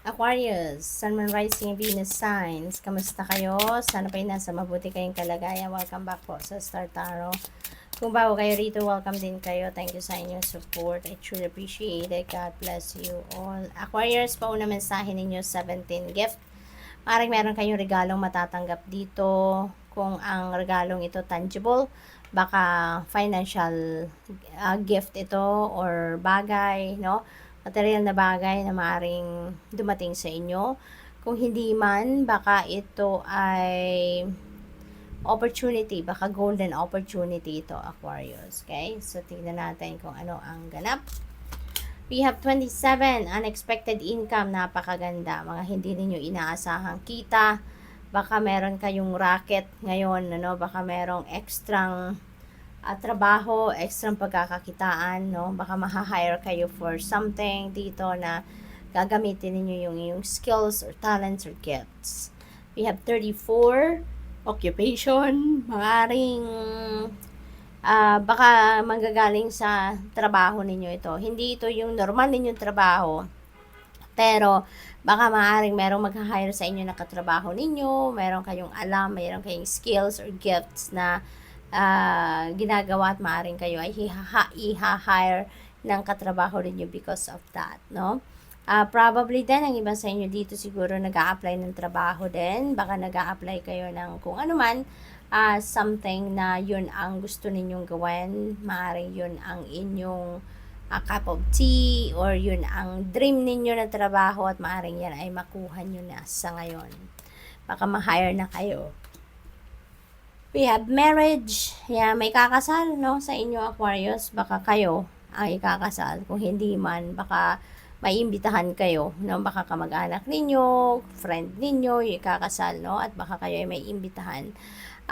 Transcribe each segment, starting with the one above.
Aquarius, Sun, Moon, Rising, Venus signs. Kamusta kayo? Sana pa'y nasa mabuti kayong kalagayan. Welcome back po sa Star Tarot. Kung bago kayo rito, welcome din kayo. Thank you sa inyong support. I truly appreciate it. God bless you all. Aquarius, pauna mensahe ninyo 17 gift. Maring meron kayong regalong matatanggap dito. Kung ang regalong ito tangible, baka financial gift ito or bagay, no? Material na bagay na maaaring dumating sa inyo. Kung hindi man, baka ito ay opportunity, baka golden opportunity ito, Aquarius. Okay? So, tingnan natin kung ano ang ganap. We have 27, unexpected income, napakaganda. Mga hindi ninyo inaasahang kita. Baka meron kayong racket ngayon, ano? Baka merong extrang trabaho, extra pagkakakitaan, no? Baka maha-hire kayo for something dito na gagamitin niyo yung skills or talents or gifts. We have 34, occupation, maaaring baka manggagaling sa trabaho ninyo ito. Hindi ito yung normal ninyong trabaho, pero baka maaaring merong mag-hire sa inyo na katrabaho ninyo, meron kayong alam, meron kayong skills or gifts na ginagawa at maaaring kayo ay i-hire ng katrabaho ninyo because of that, no? Probably din, ang iba sa inyo dito siguro nag-a-apply ng trabaho din. Baka nag-a-apply kayo ng kung ano man, something na yun ang gusto ninyong gawin. Maaaring yun ang inyong cup of tea or yun ang dream ninyo na trabaho at maaaring yan ay makuha nyo na sa ngayon. Baka ma-hire na kayo. We have marriage. Yeah, may kakasal, no? Sa inyo, Aquarius. Baka kayo ang ikakasal. Kung hindi man, baka maiimbitahan kayo, no? Baka kamag-anak ninyo, friend ninyo, yung ikakasal, no? At baka kayo ay may imbitahan.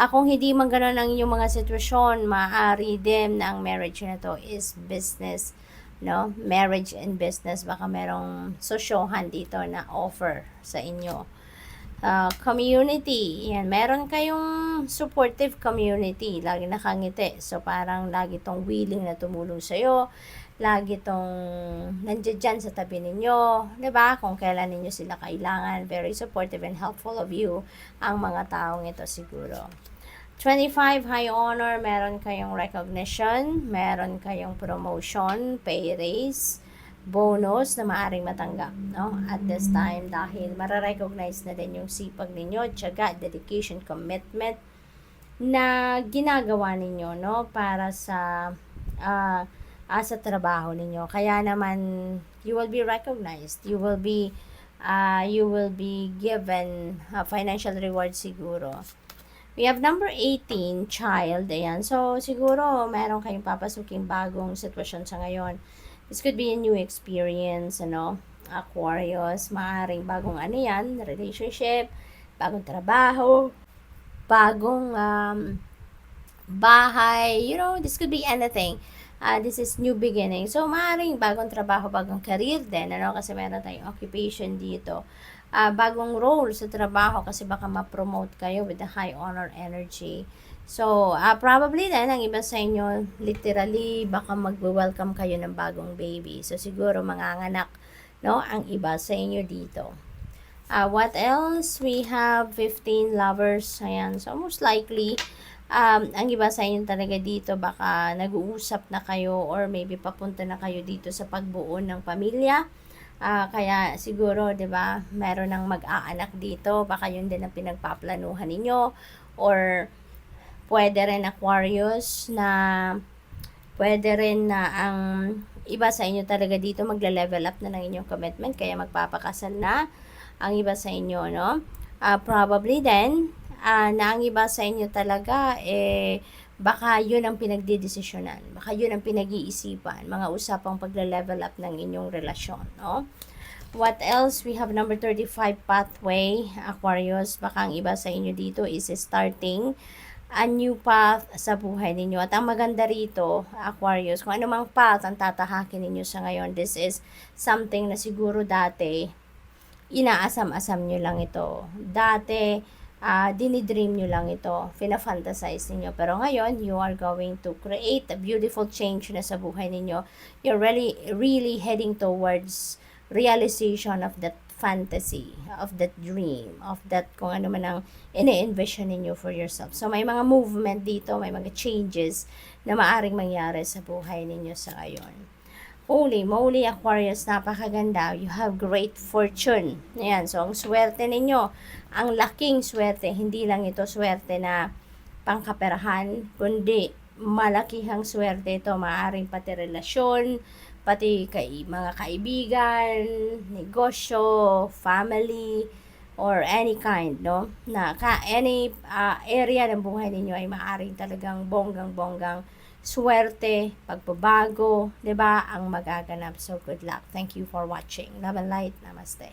Kung hindi man gano'n ang inyong mga sitwasyon, maaari din na ang marriage na to is business, no? Marriage and business. Baka merong sosyohan dito na offer sa inyo. Community, yan, meron kayong supportive community, lagi nakangiti, so parang lagi tong willing na tumulong sa'yo, lagi tong nandiyan dyan sa tabi ninyo, diba? Kung kailan ninyo sila kailangan, very supportive and helpful of you ang mga taong ito siguro. 25, high honor, meron kayong recognition, meron kayong promotion, pay raise, bonus na maaring matanggap, no? At this time, dahil mararecognize na din yung sipag ninyo, tiyaga, dedication, commitment na ginagawa ninyo, no? Para sa trabaho ninyo. Kaya naman, you will be recognized. You will be given financial reward siguro. We have number 18, child. Ayan. So, siguro, meron kayong papasuking bagong sitwasyon sa ngayon. This could be a new experience, ano, Aquarius, maaaring bagong ano yan, relationship, bagong trabaho, bagong bahay, you know, this could be anything. This is new beginning. So, maaaring bagong trabaho, bagong career din, ano, kasi meron tayong occupation dito. Bagong role sa trabaho kasi baka ma-promote kayo with the high honor energy. So, probably din, ang iba sa inyo, literally, baka mag-welcome kayo ng bagong baby. So, siguro, manganganak, no, ang iba sa inyo dito. What else? We have 15 lovers. Ayan. So, most likely, ang iba sa inyo talaga dito, baka nag-uusap na kayo or maybe papunta na kayo dito sa pagbuo ng pamilya. Kaya siguro, 'di ba, meron ng mag-aanak dito, baka yun din ang pinagpaplanuhan ninyo, or pwede rin, Aquarius, na pwede rin na ang iba sa inyo talaga dito magle-level up na ng inyong commitment, kaya magpapakasal na ang iba sa inyo, no? Probably then, na ang iba sa inyo talaga, baka yun ang pinagdidesisyonan, baka yun ang pinag-iisipan, mga usapang pagle-level up ng inyong relasyon, no? What else? We have number 35, pathway, Aquarius. Baka ang iba sa inyo dito is starting a new path sa buhay ninyo. At ang maganda rito, Aquarius, kung anumang path ang tatahakin ninyo sa ngayon, this is something na siguro dati, inaasam-asam nyo lang ito. Dati, dinidream nyo lang ito, fina-fantasize ninyo. Pero ngayon, you are going to create a beautiful change na sa buhay ninyo. You're really heading towards realization of that fantasy, of that dream, of that kung ano man ang ini-envision ninyo for yourself. So, may mga movement dito, may mga changes na maaring mangyari sa buhay ninyo sa ngayon. Holy moly, Aquarius, napakaganda. You have great fortune. Ayan, so ang swerte ninyo, ang laking swerte, hindi lang ito swerte na pangkaperahan, kundi malakihang swerte ito, maaring pati relasyon, pati mga kaibigan, negosyo, family, or any kind, no? Any area ng buhay ninyo ay maaring talagang bonggang-bonggang swerte, pagbabago, 'di ba? Ang magaganap. So good luck. Thank you for watching. Love and light. Namaste.